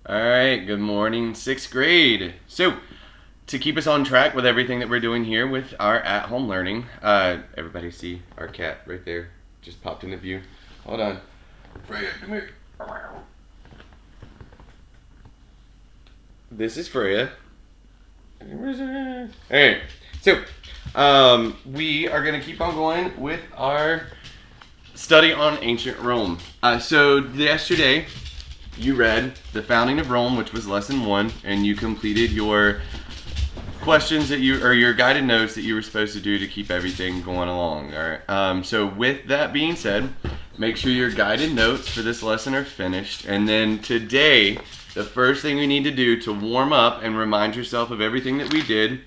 All right, good morning, sixth grade. So, to keep us on track with everything that we're doing here with our at-home learning, everybody see our cat right there just popped into view. Hold on. Freya, come here. This is Freya. All right, so we are going to keep on going with our study on ancient Rome. So, yesterday, you read the founding of Rome, which was lesson 1, and you completed your questions that your guided notes that you were supposed to do to keep everything going along. All right. So with that being said, make sure your guided notes for this lesson are finished, and then today, the first thing you need to do to warm up and remind yourself of everything that we did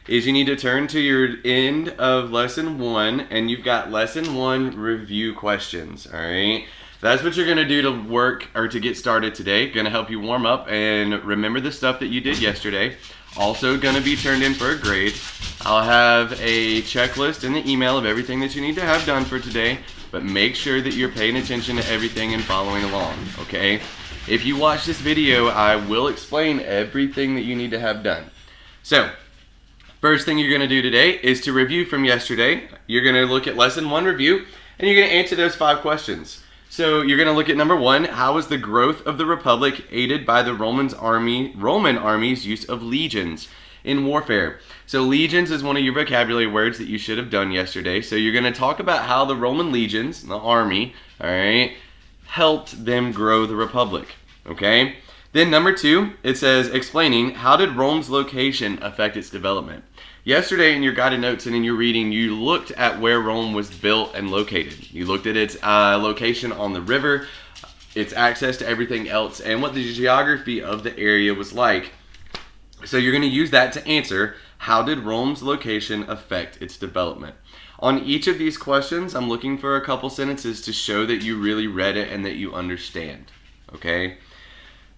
is you need to turn to your end of lesson 1, and you've got lesson 1 review questions. All right. That's what you're going to do to work or to get started today. Going to help you warm up and remember the stuff that you did yesterday. Also going to be turned in for a grade. I'll have a checklist in the email of everything that you need to have done for today, but make sure that you're paying attention to everything and following along, okay? If you watch this video, I will explain everything that you need to have done. So, first thing you're going to do today is to review from yesterday. You're going to look at lesson 1 review, and you're going to answer those 5 questions. So you're going to look at number 1, how was the growth of the Republic aided by the Roman army's use of legions in warfare? So legions is one of your vocabulary words that you should have done yesterday. So you're going to talk about how the Roman legions, the army, all right, helped them grow the Republic, okay? Then number 2, it says explaining how did Rome's location affect its development? Yesterday in your guided notes and in your reading, you looked at where Rome was built and located. You looked at its location on the river, its access to everything else, and what the geography of the area was like. So you're going to use that to answer, how did Rome's location affect its development? On each of these questions, I'm looking for a couple sentences to show that you really read it and that you understand. Okay?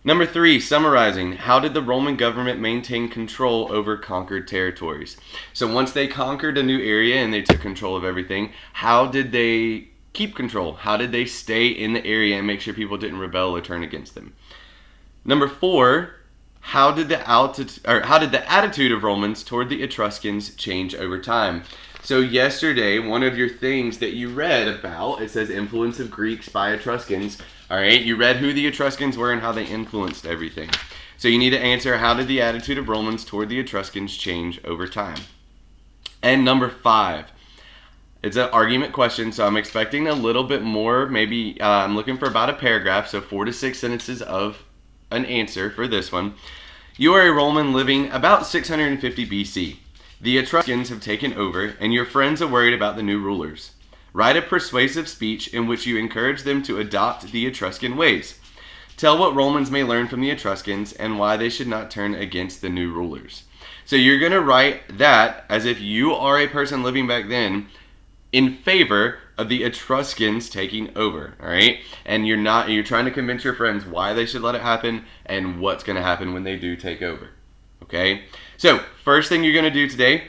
Number 3, summarizing. How did the Roman government maintain control over conquered territories? So once they conquered a new area and they took control of everything, how did they keep control? How did they stay in the area and make sure people didn't rebel or turn against them? Number 4, how did the attitude of Romans toward the Etruscans change over time? So yesterday, one of your things that you read about, it says influence of Greeks by Etruscans. All right, you read who the Etruscans were and how they influenced everything. So you need to answer, how did the attitude of Romans toward the Etruscans change over time? And number 5, it's an argument question, so I'm expecting a little bit more. Maybe I'm looking for about a paragraph, so 4 to 6 sentences of an answer for this one. You are a Roman living about 650 BC. The Etruscans have taken over, and your friends are worried about the new rulers. Write a persuasive speech in which you encourage them to adopt the Etruscan ways. Tell what Romans may learn from the Etruscans and why they should not turn against the new rulers. So you're going to write that as if you are a person living back then in favor of the Etruscans taking over, all right? And you're trying to convince your friends why they should let it happen and what's going to happen when they do take over, okay? So first thing you're going to do today,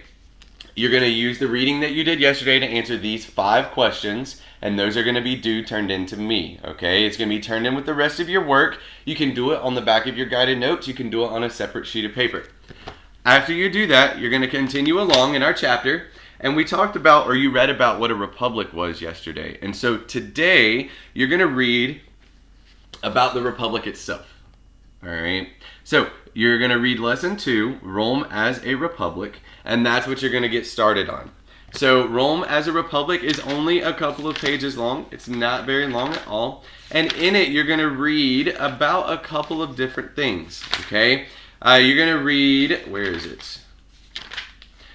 you're going to use the reading that you did yesterday to answer these 5 questions, and those are going to be turned in to me, okay? It's going to be turned in with the rest of your work. You can do it on the back of your guided notes. You can do it on a separate sheet of paper. After you do that, you're going to continue along in our chapter, and we talked about, or you read about what a republic was yesterday. And so today, you're going to read about the republic itself, all right? So you're going to read lesson 2, Rome as a Republic, and that's what you're going to get started on. So Rome as a Republic is only a couple of pages long. It's not very long at all. And in it, you're going to read about a couple of different things, okay? You're going to read, where is it?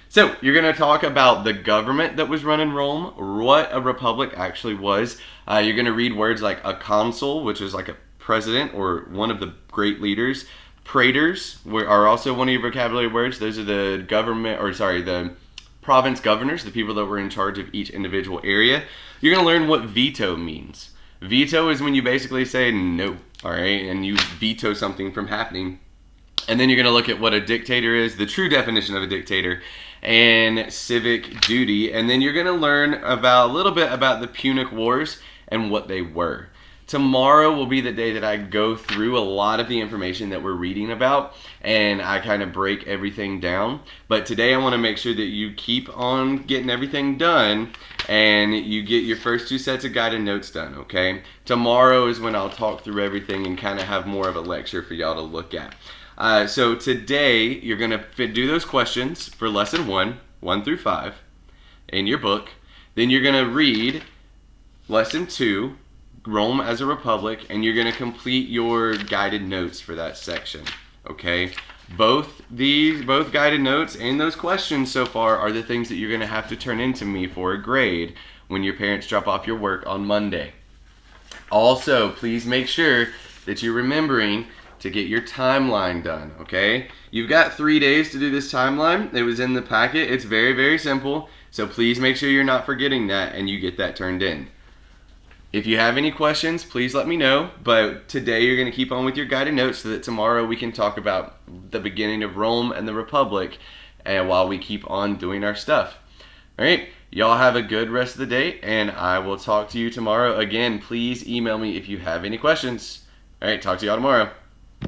So you're going to talk about the government that was running Rome, what a republic actually was. You're going to read words like a consul, which is like a president or one of the great leaders. Praetors are also one of your vocabulary words. Those are the the province governors, the people that were in charge of each individual area. You're going to learn what veto means. Veto is when you basically say no, all right, and you veto something from happening. And then you're going to look at what a dictator is, the true definition of a dictator, and civic duty. And then you're going to learn a little bit about the Punic Wars and what they were. Tomorrow will be the day that I go through a lot of the information that we're reading about and I kind of break everything down. But today I want to make sure that you keep on getting everything done and you get your first 2 sets of guided notes done, okay? Tomorrow is when I'll talk through everything and kind of have more of a lecture for y'all to look at. So today you're going to do those questions for lesson 1 through 5 in your book. Then you're going to read lesson 2, Rome as a Republic, and you're going to complete your guided notes for that section, okay? Both guided notes and those questions so far are the things that you're going to have to turn into me for a grade when your parents drop off your work on Monday. Also, please make sure that you're remembering to get your timeline done, okay? You've got 3 days to do this timeline. It was in the packet. It's very, very simple. So please make sure you're not forgetting that and you get that turned in. If you have any questions, please let me know. But today you're going to keep on with your guided notes so that tomorrow we can talk about the beginning of Rome and the Republic and while we keep on doing our stuff. All right, y'all have a good rest of the day and I will talk to you tomorrow. Again, please email me if you have any questions. All right, talk to y'all tomorrow.